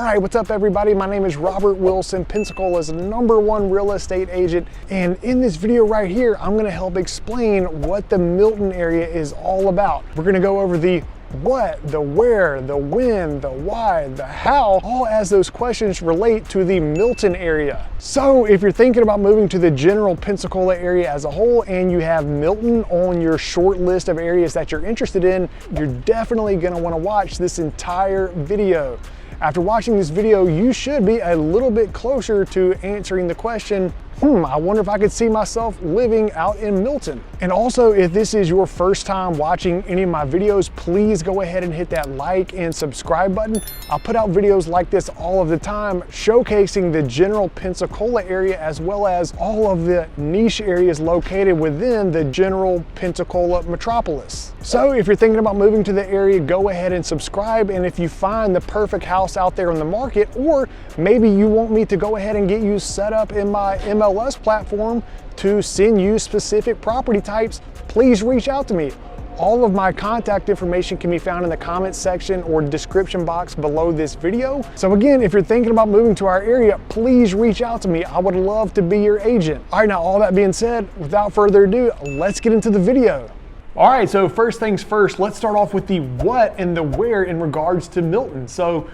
right, what's up everybody? My name is Robert Wilson, Pensacola's #1 real estate agent. And in this video right here, I'm gonna help explain what the Milton area is all about. We're gonna go over the what, the where, the when, the why, the how, all as those questions relate to the Milton area. So if you're thinking about moving to the general Pensacola area as a whole and you have Milton on your short list of areas that you're interested in, you're definitely gonna wanna watch this entire video. After watching this video, you should be a little bit closer to answering the question, I wonder if I could see myself living out in Milton. And also, if this is your first time watching any of my videos, please go ahead and hit that like and subscribe button. I put out videos like this all of the time, showcasing the general Pensacola area as well as all of the niche areas located within the general Pensacola metropolis. So if you're thinking about moving to the area, go ahead and subscribe. And if you find the perfect house out there on the market, or maybe you want me to go ahead and get you set up in my MLS platform to send you specific property types, please reach out to me. All of my contact information can be found in the comments section or description box below this video. So again, if you're thinking about moving to our area, please reach out to me. I would love to be your agent. All right, now all that being said, without further ado, let's get into the video. All right, so first things first, let's start off with the what and the where in regards to Milton. So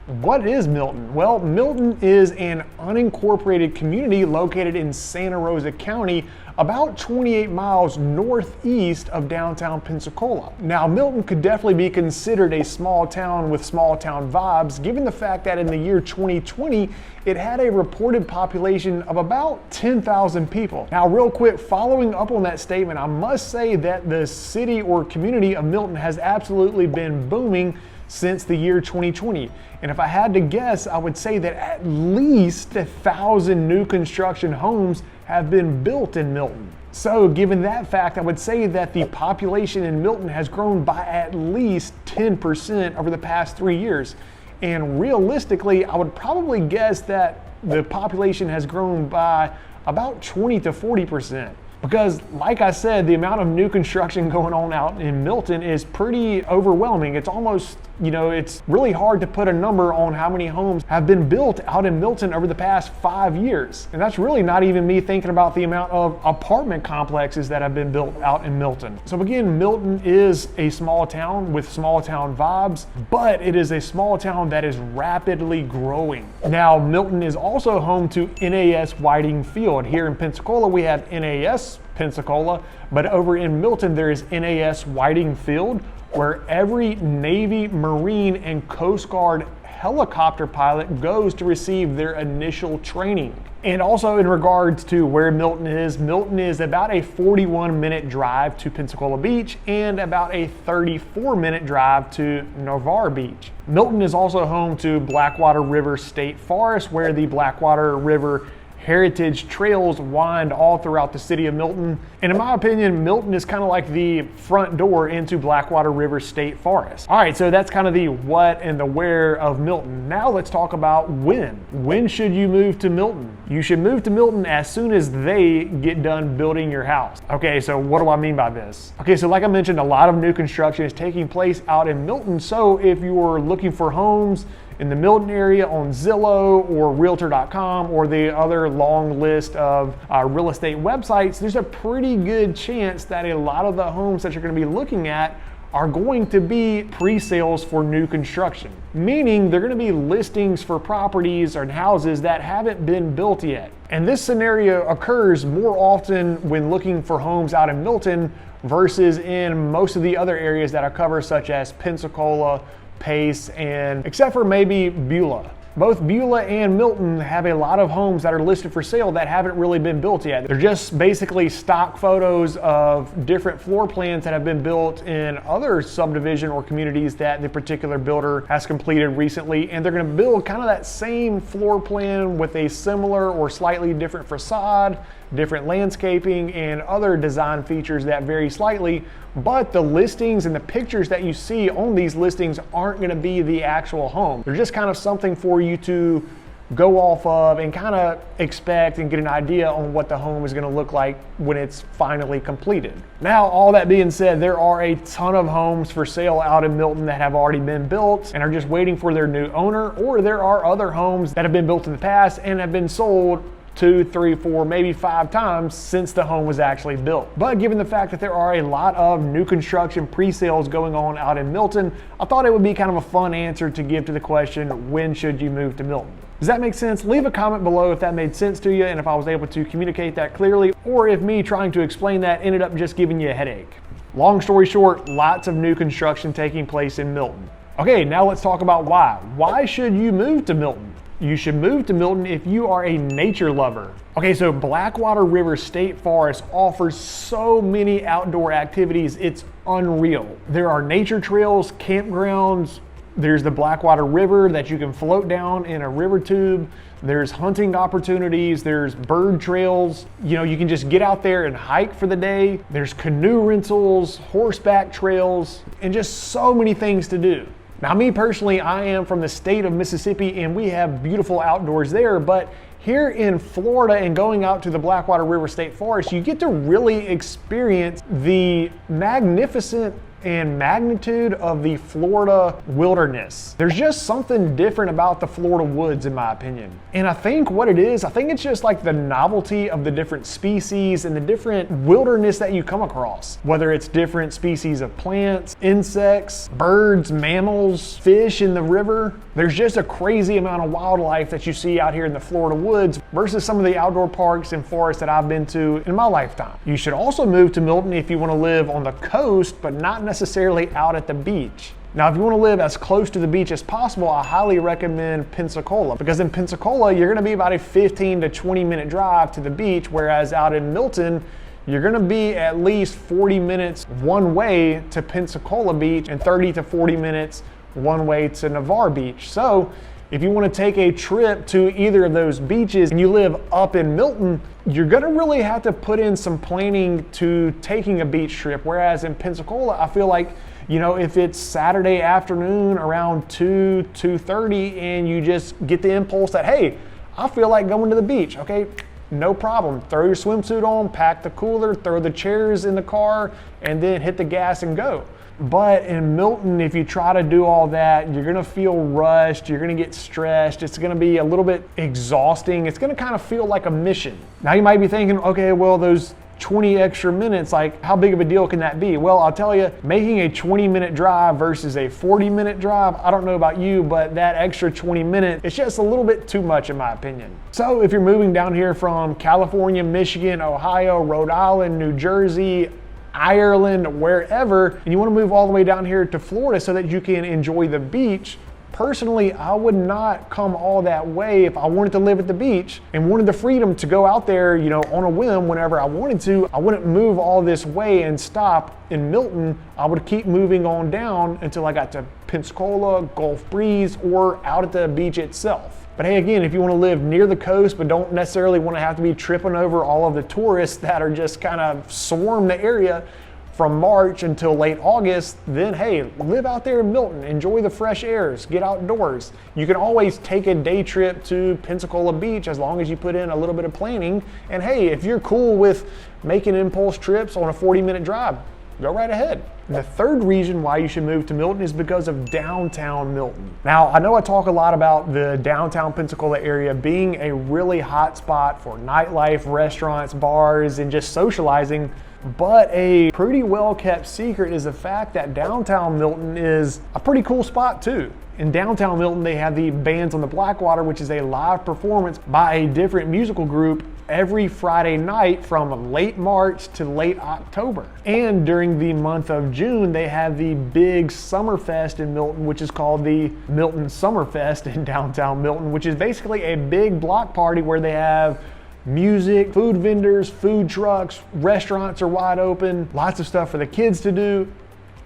what is Milton? Well, Milton is an unincorporated community located in Santa Rosa County, about 28 miles northeast of downtown Pensacola. Now, Milton could definitely be considered a small town with small town vibes, given the fact that in the year 2020, it had a reported population of about 10,000 people. Now, real quick, following up on that statement, I must say that the city or community of Milton has absolutely been booming since the year 2020. And if I had to guess, I would say that at least 1,000 new construction homes have been built in Milton. So given that fact, I would say that the population in Milton has grown by at least 10% over the past 3 years. And realistically, I would probably guess that the population has grown by about 20 to 40%. Because like I said, the amount of new construction going on out in Milton is pretty overwhelming. It's almost, it's really hard to put a number on how many homes have been built out in Milton over the past 5 years. And that's really not even me thinking about the amount of apartment complexes that have been built out in Milton. So again, Milton is a small town with small town vibes, but it is a small town that is rapidly growing. Now, Milton is also home to NAS Whiting Field. Here in Pensacola, we have NAS Pensacola, but over in Milton there is NAS Whiting Field, where every Navy, Marine, and Coast Guard helicopter pilot goes to receive their initial training. And also in regards to where Milton is about a 41-minute drive to Pensacola Beach and about a 34-minute drive to Navarre Beach. Milton is also home to Blackwater River State Forest, where the Blackwater River heritage trails wind all throughout the city of Milton. And in my opinion, Milton is kind of like the front door into Blackwater River State Forest. All right, so that's kind of the what and the where of Milton. Now let's talk about when. When should you move to Milton? You should move to Milton as soon as they get done building your house. Okay, so what do I mean by this? Okay, so like I mentioned, a lot of new construction is taking place out in Milton. So if you're looking for homes in the Milton area on Zillow or Realtor.com or the other long list of real estate websites, there's a pretty good chance that a lot of the homes that you're going to be looking at are going to be pre-sales for new construction, meaning they're going to be listings for properties or houses that haven't been built yet. And this scenario occurs more often when looking for homes out in Milton versus in most of the other areas that I cover, such as Pensacola, Pace, and except for maybe Beulah. Both Beulah and Milton have a lot of homes that are listed for sale that haven't really been built yet. They're just basically stock photos of different floor plans that have been built in other subdivision or communities that the particular builder has completed recently, and they're going to build kind of that same floor plan with a similar or slightly different facade, different landscaping, and other design features that vary slightly, but the listings and the pictures that you see on these listings aren't going to be the actual home. They're just kind of something for you to go off of and kind of expect and get an idea on what the home is going to look like when it's finally completed. Now, all that being said, there are a ton of homes for sale out in Milton that have already been built and are just waiting for their new owner, or there are other homes that have been built in the past and have been sold 2, 3, 4, maybe 5 times since the home was actually built. But given the fact that there are a lot of new construction pre-sales going on out in Milton, I thought it would be kind of a fun answer to give to the question, when should you move to Milton? Does that make sense? Leave a comment below if that made sense to you and if I was able to communicate that clearly, or if me trying to explain that ended up just giving you a headache. Long story short, lots of new construction taking place in Milton. Okay, now let's talk about why. Why should you move to Milton? You should move to Milton if you are a nature lover. Okay, so Blackwater River State Forest offers so many outdoor activities, it's unreal. There are nature trails, campgrounds, there's the Blackwater River that you can float down in a river tube. There's hunting opportunities, there's bird trails. You know, you can just get out there and hike for the day. There's canoe rentals, horseback trails, and just so many things to do. Now, me personally, I am from the state of Mississippi and we have beautiful outdoors there, but here in Florida and going out to the Blackwater River State Forest, you get to really experience the magnificent and magnitude of the Florida wilderness. There's just something different about the Florida woods, in my opinion. And I think what it is, I think it's just like the novelty of the different species and the different wilderness that you come across. Whether it's different species of plants, insects, birds, mammals, fish in the river. There's just a crazy amount of wildlife that you see out here in the Florida woods versus some of the outdoor parks and forests that I've been to in my lifetime. You should also move to Milton if you want to live on the coast, but not necessarily out at the beach. Now, if you want to live as close to the beach as possible, I highly recommend Pensacola, because in Pensacola, you're going to be about a 15 to 20 minute drive to the beach, whereas out in Milton, you're going to be at least 40 minutes one way to Pensacola Beach and 30 to 40 minutes one way to Navarre Beach. So if you want to take a trip to either of those beaches and you live up in Milton, you're going to really have to put in some planning to taking a beach trip. Whereas in Pensacola, I feel like, you know, if it's Saturday afternoon around 2:30 and you just get the impulse that, hey, I feel like going to the beach, okay, no problem. Throw your swimsuit on, pack the cooler, throw the chairs in the car, and then hit the gas and go. But in Milton, if you try to do all that, you're gonna feel rushed, you're gonna get stressed, it's gonna be a little bit exhausting, it's gonna kind of feel like a mission. Now you might be thinking, okay, well, those 20 extra minutes, like how big of a deal can that be? Well, I'll tell you, making a 20-minute drive versus a 40-minute drive, I don't know about you, but that extra 20 minutes, it's just a little bit too much in my opinion. So if you're moving down here from California, Michigan, Ohio, Rhode Island, New Jersey, Ireland, wherever, and you want to move all the way down here to Florida so that you can enjoy the beach, personally, I would not come all that way if I wanted to live at the beach and wanted the freedom to go out there, you know, on a whim whenever I wanted to. I wouldn't move all this way and stop in Milton. I would keep moving on down until I got to Pensacola, Gulf Breeze, or out at the beach itself. But hey, again, if you want to live near the coast but don't necessarily want to have to be tripping over all of the tourists that are just kind of swarm the area from March until late August, then hey, live out there in Milton, enjoy the fresh airs, get outdoors. You can always take a day trip to Pensacola Beach as long as you put in a little bit of planning. And hey, if you're cool with making impulse trips on a 40-minute drive, go right ahead. The third reason why you should move to Milton is because of downtown Milton. Now, I know I talk a lot about the downtown Pensacola area being a really hot spot for nightlife, restaurants, bars, and just socializing, but a pretty well-kept secret is the fact that downtown Milton is a pretty cool spot too. In downtown Milton, they have the Bands on the Blackwater, which is a live performance by a different musical group every Friday night from late March to late October. And during the month of June, they have the big Summerfest in Milton, which is called the Milton Summerfest in downtown Milton, which is basically a big block party where they have music, food vendors, food trucks, restaurants are wide open, lots of stuff for the kids to do,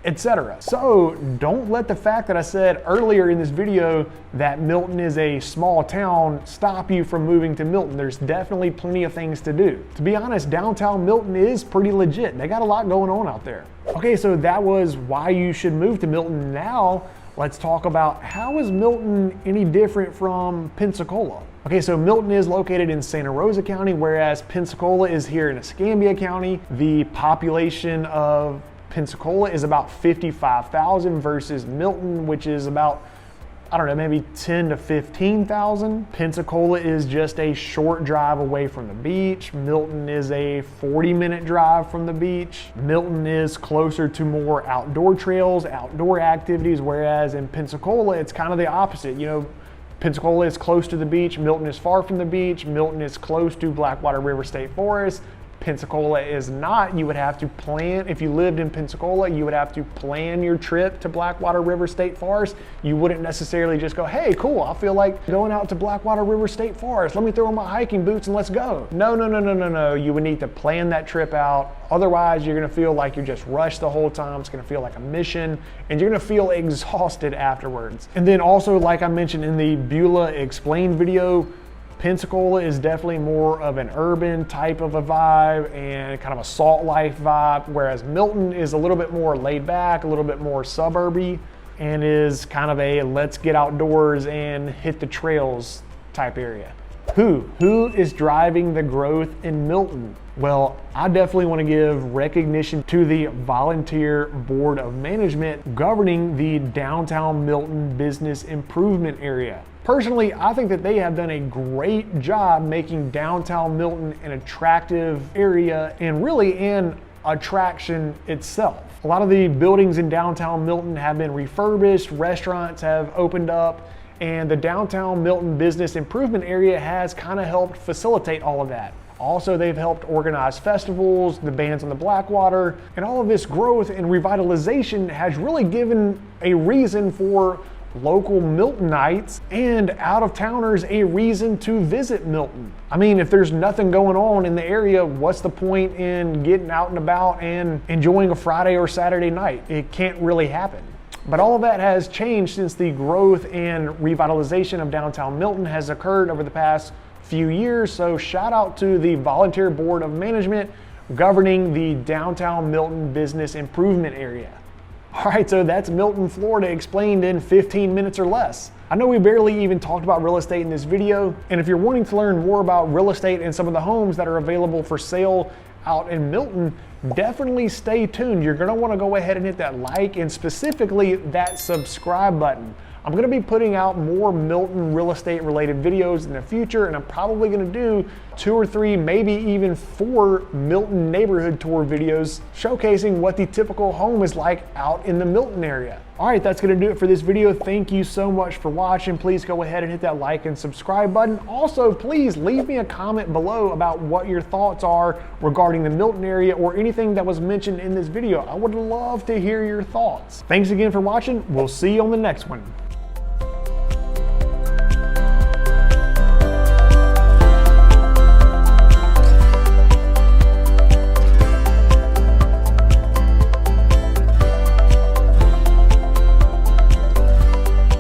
etc. So don't let the fact that I said earlier in this video that Milton is a small town stop you from moving to Milton. There's definitely plenty of things to do. To be honest, downtown Milton is pretty legit. They got a lot going on out there. Okay, so that was why you should move to Milton. Now, let's talk about how is Milton any different from Pensacola? Okay, so Milton is located in Santa Rosa County, whereas Pensacola is here in Escambia County. The population of Pensacola is about 55,000 versus Milton, which is about, I don't know, maybe 10 to 15,000. Pensacola is just a short drive away from the beach. Milton is a 40-minute drive from the beach. Milton is closer to more outdoor trails, outdoor activities, whereas in Pensacola, it's kind of the opposite. You know, Pensacola is close to the beach. Milton is far from the beach. Milton is close to Blackwater River State Forest. Pensacola is not. You would have to plan, if you lived in Pensacola, you would have to plan your trip to Blackwater River State Forest. You wouldn't necessarily just go, hey, cool, I feel like going out to Blackwater River State Forest. Let me throw on my hiking boots and let's go. No. You would need to plan that trip out. Otherwise, you're gonna feel like you're just rushed the whole time. It's gonna feel like a mission, and you're gonna feel exhausted afterwards. And then also, like I mentioned in the Beulah Explained video, Pensacola is definitely more of an urban type of a vibe and kind of a salt life vibe, whereas Milton is a little bit more laid back, a little bit more suburby, and is kind of a let's get outdoors and hit the trails type area. Who is driving the growth in Milton? Well, I definitely want to give recognition to the volunteer board of management governing the downtown Milton business improvement area. Personally, I think that they have done a great job making downtown Milton an attractive area and really an attraction itself. A lot of the buildings in downtown Milton have been refurbished, restaurants have opened up, and the downtown Milton business improvement area has kind of helped facilitate all of that. Also, they've helped organize festivals, the bands on the Blackwater, and all of this growth and revitalization has really given a reason for local Miltonites and out-of-towners a reason to visit Milton. I mean, if there's nothing going on in the area, what's the point in getting out and about and enjoying a Friday or Saturday night? It can't really happen. But all of that has changed since the growth and revitalization of downtown Milton has occurred over the past few years. So shout out to the volunteer board of management governing the downtown Milton business improvement area. All right, so that's Milton, Florida explained in 15 minutes or less. I know we barely even talked about real estate in this video, and if you're wanting to learn more about real estate and some of the homes that are available for sale out in Milton, definitely stay tuned. You're gonna wanna go ahead and hit that like and specifically that subscribe button. I'm gonna be putting out more Milton real estate related videos in the future, and I'm probably gonna do 2 or 3, maybe even 4 Milton neighborhood tour videos showcasing what the typical home is like out in the Milton area. All right, that's gonna do it for this video. Thank you so much for watching. Please go ahead and hit that like and subscribe button. Also, please leave me a comment below about what your thoughts are regarding the Milton area or anything that was mentioned in this video. I would love to hear your thoughts. Thanks again for watching. We'll see you on the next one.